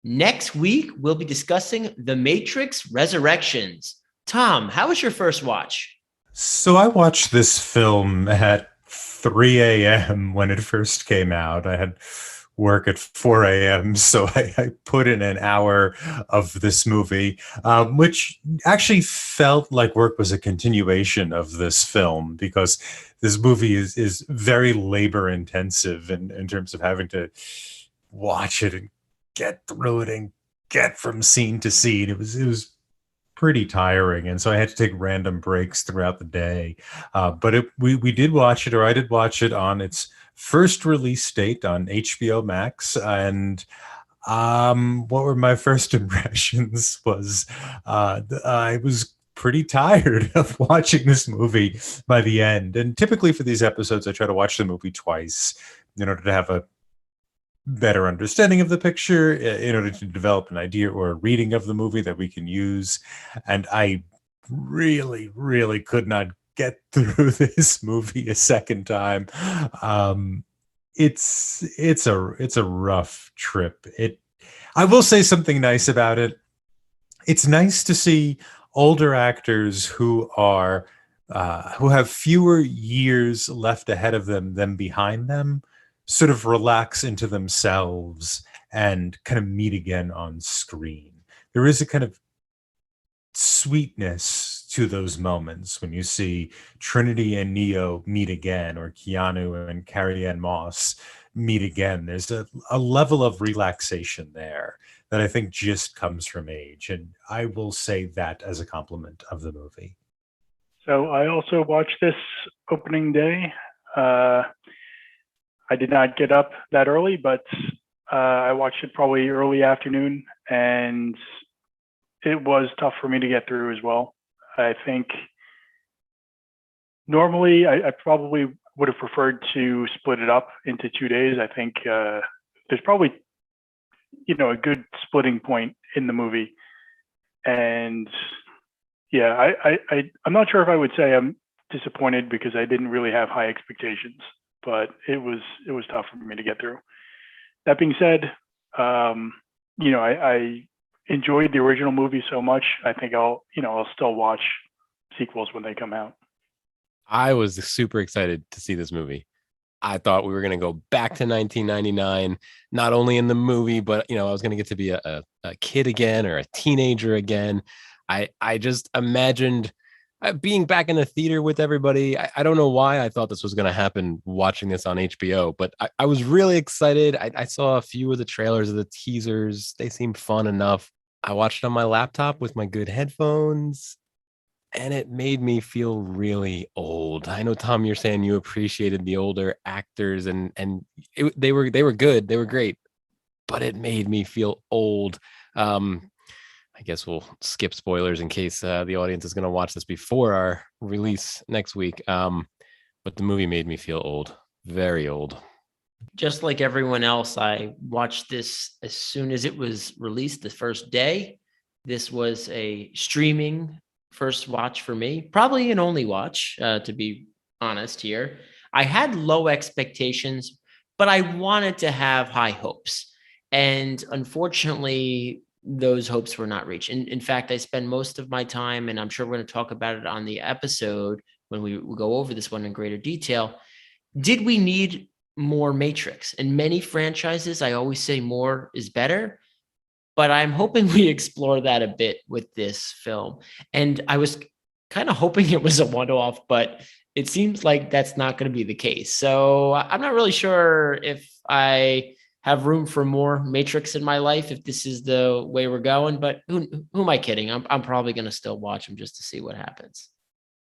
Next week, we'll be discussing The Matrix Resurrections. Tom, how was your first watch? So I watched this film at 3 a.m. when it first came out. I had work at 4 a.m., so I put in an hour of this movie, which actually felt like work was a continuation of this film because this movie is very labor intensive in terms of having to watch it and get through it and get from scene to scene. It was pretty tiring, and so I had to take random breaks throughout the day. But we did watch it, or I did watch it on its first release date on HBO Max, and what were my first impressions was I was pretty tired of watching this movie by the end. And typically for these episodes, I try to watch the movie twice in order to have a better understanding of the picture, in order to develop an idea or a reading of the movie that we can use. And I really, really could not get through this movie a second time. Um, it's a rough trip. It I will say something nice about it. It's nice to see older actors who have fewer years left ahead of them than behind them sort of relax into themselves and kind of meet again on screen. There is a kind of sweetness to those moments when you see Trinity and Neo meet again, or Keanu and Carrie Ann Moss meet again. There's a level of relaxation there that I think just comes from age. And I will say that as a compliment of the movie. So I also watched this opening day. Uh, I did not get up that early, but I watched it probably early afternoon, and it was tough for me to get through as well. I think normally I probably would have preferred to split it up into 2 days. I think there's probably a good splitting point in the movie, and yeah, I'm not sure if I would say I'm disappointed because I didn't really have high expectations, but it was tough for me to get through. That being said, I enjoyed the original movie so much. I think I'll still watch sequels when they come out. I was super excited to see this movie. I thought we were going to go back to 1999, not only in the movie, but I was going to get to be a kid again or a teenager again. I just imagined being back in the theater with everybody. I don't know why I thought this was going to happen watching this on HBO, but I was really excited. I saw a few of the trailers of the teasers. They seemed fun enough. I watched it on my laptop with my good headphones, and it made me feel really old. I know, Tom, you're saying you appreciated the older actors, they were good, they were great, but it made me feel old. I guess we'll skip spoilers in case the audience is going to watch this before our release next week. But the movie made me feel old, very old. Just like everyone else, I watched this as soon as it was released the first day. This was a streaming first watch for me, probably an only watch, to be honest here. I had low expectations, but I wanted to have high hopes. And unfortunately, those hopes were not reached. In fact, I spend most of my time, and I'm sure we're going to talk about it on the episode when we go over this one in greater detail. Did we need more Matrix? In many franchises, I always say more is better, but I'm hoping we explore that a bit with this film. And I was kind of hoping it was a one-off, but it seems like that's not going to be the case. So I'm not really sure if I have room for more Matrix in my life if this is the way we're going, but who am I kidding? I'm probably going to still watch them just to see what happens.